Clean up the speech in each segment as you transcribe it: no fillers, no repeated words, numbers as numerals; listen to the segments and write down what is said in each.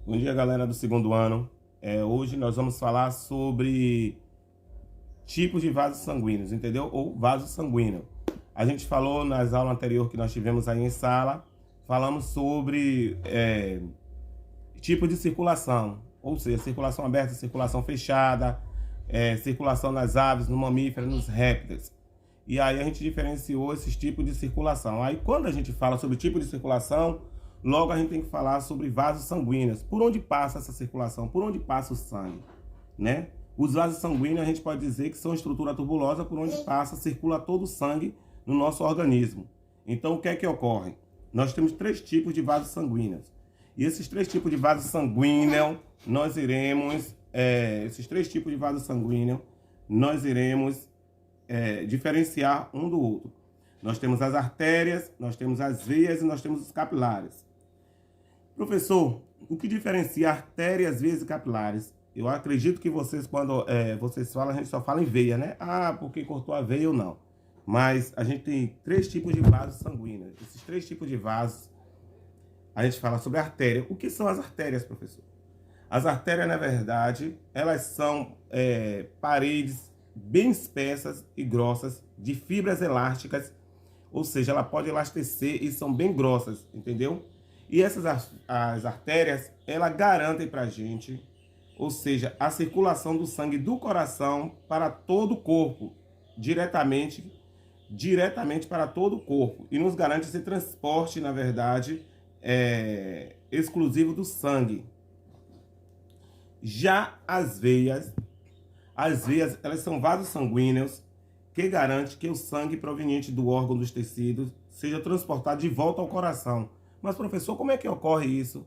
Bom dia, galera do segundo ano. Hoje nós vamos falar sobre tipos de vasos sanguíneos, entendeu? Ou vaso sanguíneo. A gente falou nas aulas anteriores que nós tivemos aí em sala, falamos sobre tipo de circulação, ou seja, circulação aberta, circulação fechada, circulação nas aves, no mamífero, nos répteis. E aí a gente diferenciou esses tipos de circulação. Aí quando a gente fala sobre tipo de circulação, logo a gente tem que falar sobre vasos sanguíneos. Por onde passa essa circulação? Por onde passa o sangue, né? Os vasos sanguíneos a gente pode dizer que são estrutura tubulosa por onde passa, circula todo o sangue no nosso organismo. Então o que é que ocorre? Nós temos três tipos de vasos sanguíneos. E esses três tipos de vasos sanguíneos, nós iremos diferenciar um do outro. Nós temos as artérias, nós temos as veias e nós temos os capilares. Professor, o que diferencia artérias, veias e capilares? Eu acredito que vocês, quando vocês falam, a gente só fala em veia, né? Ah, porque cortou a veia ou não. Mas a gente tem três tipos de vasos sanguíneos. Esses três tipos de vasos, a gente fala sobre artéria. O que são as artérias, professor? As artérias, na verdade, elas são paredes bem espessas e grossas de fibras elásticas, ou seja, ela pode elastecer e são bem grossas, entendeu? E essas as artérias, elas garantem para a gente, ou seja, a circulação do sangue do coração para todo o corpo, diretamente para todo o corpo, e nos garante esse transporte, na verdade, exclusivo do sangue. Já as veias, elas são vasos sanguíneos que garantem que o sangue proveniente do órgão dos tecidos seja transportado de volta ao coração. Mas, professor, como é que ocorre isso?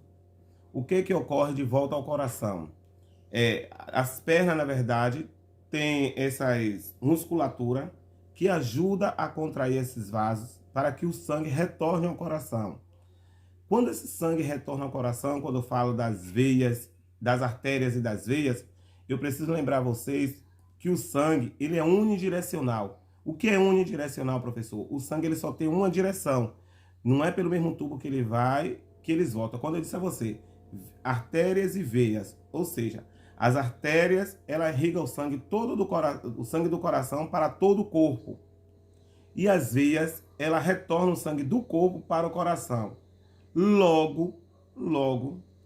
O que ocorre de volta ao coração? As pernas, na verdade, têm essas musculatura que ajuda a contrair esses vasos para que o sangue retorne ao coração. Quando esse sangue retorna ao coração, quando eu falo das veias, das artérias e das veias, eu preciso lembrar vocês que o sangue, ele é unidirecional. O que é unidirecional, professor? O sangue ele só tem uma direção. Não é pelo mesmo tubo que ele vai, que eles voltam. Quando eu disse a você, artérias e veias, ou seja, as artérias, ela irriga o sangue todo o sangue do coração para todo o corpo. E as veias, ela retorna o sangue do corpo para o coração. Logo,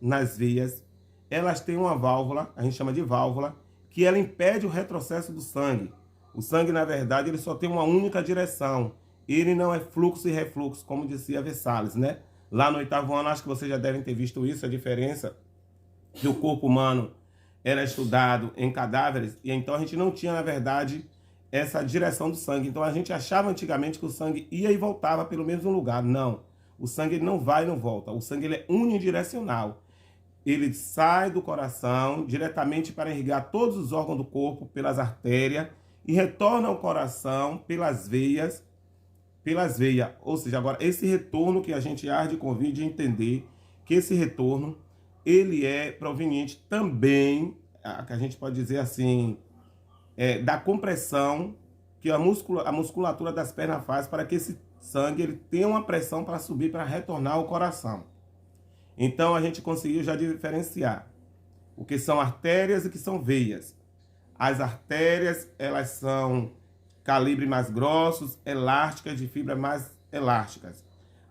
nas veias, elas têm uma válvula, a gente chama de válvula, que ela impede o retrocesso do sangue. O sangue, na verdade, ele só tem uma única direção. Ele não é fluxo e refluxo, como dizia Vesalius, né? Lá no 8º ano, acho que vocês já devem ter visto isso, a diferença que o corpo humano era estudado em cadáveres, e então a gente não tinha, na verdade, essa direção do sangue. Então a gente achava antigamente que o sangue ia e voltava pelo mesmo lugar. Não, o sangue ele não vai e não volta. O sangue ele é unidirecional. Ele sai do coração diretamente para irrigar todos os órgãos do corpo pelas artérias e retorna ao coração pelas veias. Ou seja, agora esse retorno que a gente há de convite de entender que esse retorno ele é proveniente também, que a gente pode dizer assim, da compressão que a musculatura das pernas faz para que esse sangue ele tenha uma pressão para subir, para retornar ao coração. Então a gente conseguiu já diferenciar o que são artérias e o que são veias. As artérias, elas são calibre mais grossos, elásticas, de fibra mais elásticas.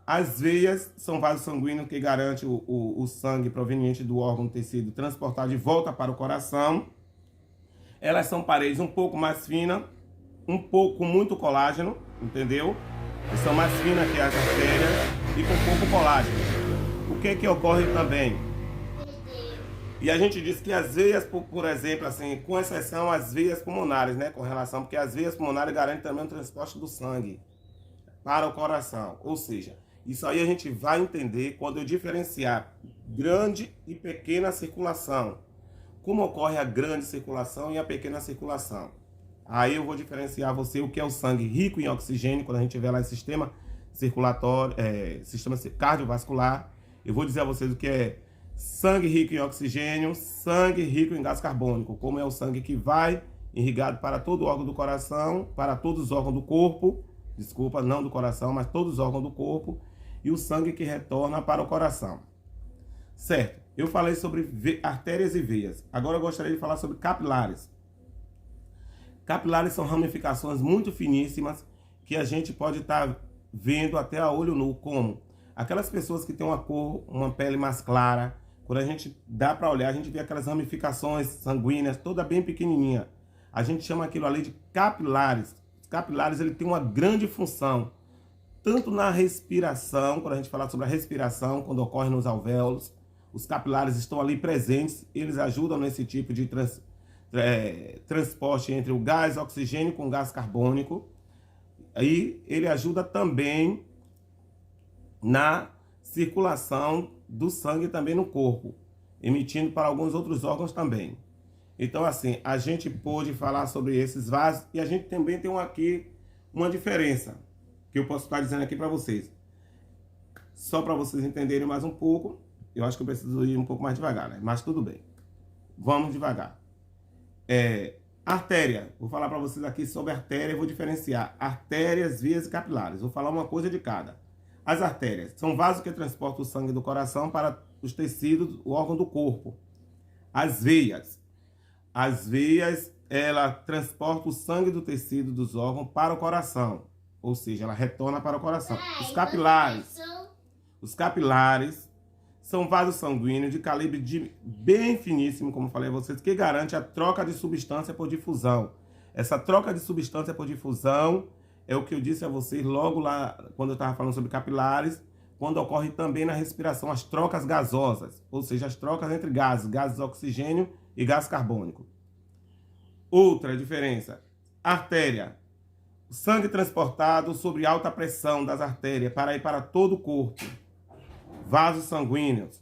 As veias são vasos sanguíneos que garantem o sangue proveniente do órgão do tecido transportado de volta para o coração. Elas são paredes um pouco mais finas, com muito colágeno, entendeu? Elas são mais finas que as artérias e com pouco colágeno. O que ocorre também? E a gente diz que as veias, por exemplo, assim, com exceção às veias pulmonares, né, com relação, porque as veias pulmonares garantem também o transporte do sangue para o coração. Ou seja, isso aí a gente vai entender quando eu diferenciar grande e pequena circulação. Como ocorre a grande circulação e a pequena circulação. Aí eu vou diferenciar você o que é o sangue rico em oxigênio, quando a gente tiver lá em sistema circulatório, sistema cardiovascular. Eu vou dizer a vocês o que é sangue rico em oxigênio, sangue rico em gás carbônico, como é o sangue que vai irrigado para todo o órgão do coração, para todos os órgãos do corpo, desculpa, não do coração, mas todos os órgãos do corpo, e o sangue que retorna para o coração. Certo? Eu falei sobre artérias e veias. Agora eu gostaria de falar sobre capilares. Capilares são ramificações muito finíssimas que a gente pode estar vendo até a olho nu, como aquelas pessoas que têm uma cor, uma pele mais clara. Quando a gente dá para olhar, a gente vê aquelas ramificações sanguíneas, toda bem pequenininha. A gente chama aquilo ali de capilares. Os capilares, ele tem uma grande função, tanto na respiração, quando a gente fala sobre a respiração, quando ocorre nos alvéolos, os capilares estão ali presentes, eles ajudam nesse tipo de transporte entre o gás oxigênio com o gás carbônico. Aí ele ajuda também na circulação do sangue também no corpo, emitindo para alguns outros órgãos também. Então, assim, a gente pôde falar sobre esses vasos e a gente também tem aqui uma diferença que eu posso estar dizendo aqui para vocês. Só para vocês entenderem mais um pouco, eu acho que eu preciso ir um pouco mais devagar, né? Mas tudo bem. Vamos devagar. Artéria. Vou falar para vocês aqui sobre artéria, vou diferenciar artérias, veias e capilares. Vou falar uma coisa de cada. As artérias são vasos que transportam o sangue do coração para os tecidos, o órgão do corpo. As veias. As veias, ela transporta o sangue do tecido dos órgãos para o coração. Ou seja, ela retorna para o coração. Os capilares são vasos sanguíneos de calibre bem finíssimo, como falei a vocês, que garante a troca de substância por difusão. Essa troca de substância por difusão é o que eu disse a vocês logo lá, quando eu estava falando sobre capilares, quando ocorre também na respiração as trocas gasosas, ou seja, as trocas entre gases oxigênio e gás carbônico. Outra diferença, artéria. O sangue transportado sobre alta pressão das artérias para ir para todo o corpo. Vasos sanguíneos.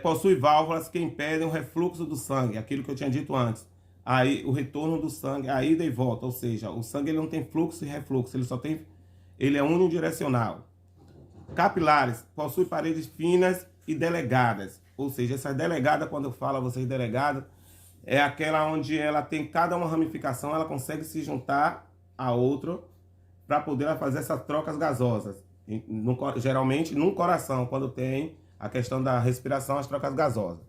Possui válvulas que impedem o refluxo do sangue, aquilo que eu tinha dito antes. Aí o retorno do sangue, a ida e volta, ou seja, o sangue ele não tem fluxo e refluxo, ele é unidirecional. Capilares, possui paredes finas e delegadas, ou seja, essa delegada, quando eu falo a vocês delegada, é aquela onde ela tem cada uma ramificação, ela consegue se juntar a outra para poder fazer essas trocas gasosas. Geralmente no coração, quando tem a questão da respiração, as trocas gasosas.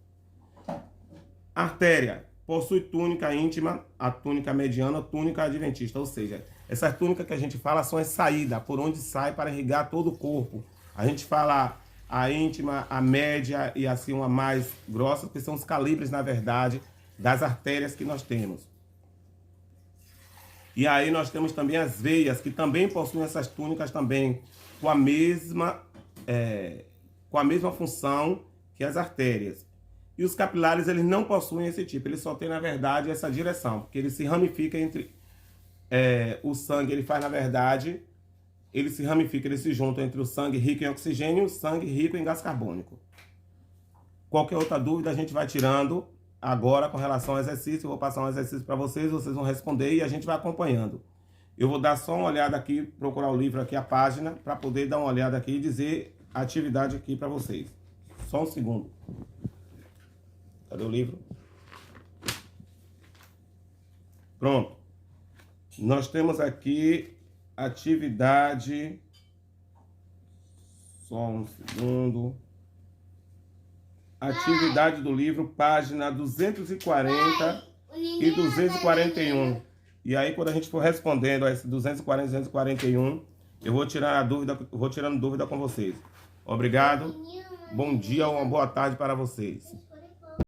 Artéria. Possui túnica íntima, a túnica mediana, a túnica adventista. Ou seja, essas túnicas que a gente fala são as saídas, por onde sai para irrigar todo o corpo. A gente fala a íntima, a média e assim uma mais grossa, que são os calibres, na verdade, das artérias que nós temos. E aí nós temos também as veias, que também possuem essas túnicas também com a mesma função que as artérias. E os capilares, eles não possuem esse tipo, eles só têm, na verdade, essa direção, porque ele se ramifica entre o sangue, ele faz, na verdade, ele se ramifica, ele se junta entre o sangue rico em oxigênio e o sangue rico em gás carbônico. Qualquer outra dúvida a gente vai tirando agora com relação ao exercício. Eu vou passar um exercício para vocês vão responder e a gente vai acompanhando. Eu vou dar só uma olhada aqui, procurar o livro aqui, a página, para poder dar uma olhada aqui e dizer a atividade aqui para vocês. Só um segundo. Cadê o livro? Pronto. Nós temos aqui atividade. Só um segundo. Atividade do livro, página 240 e 241. E aí, quando a gente for respondendo a esse 240 e 241, eu vou tirar a dúvida, tirando dúvida com vocês. Obrigado. Bom dia ou uma boa tarde para vocês.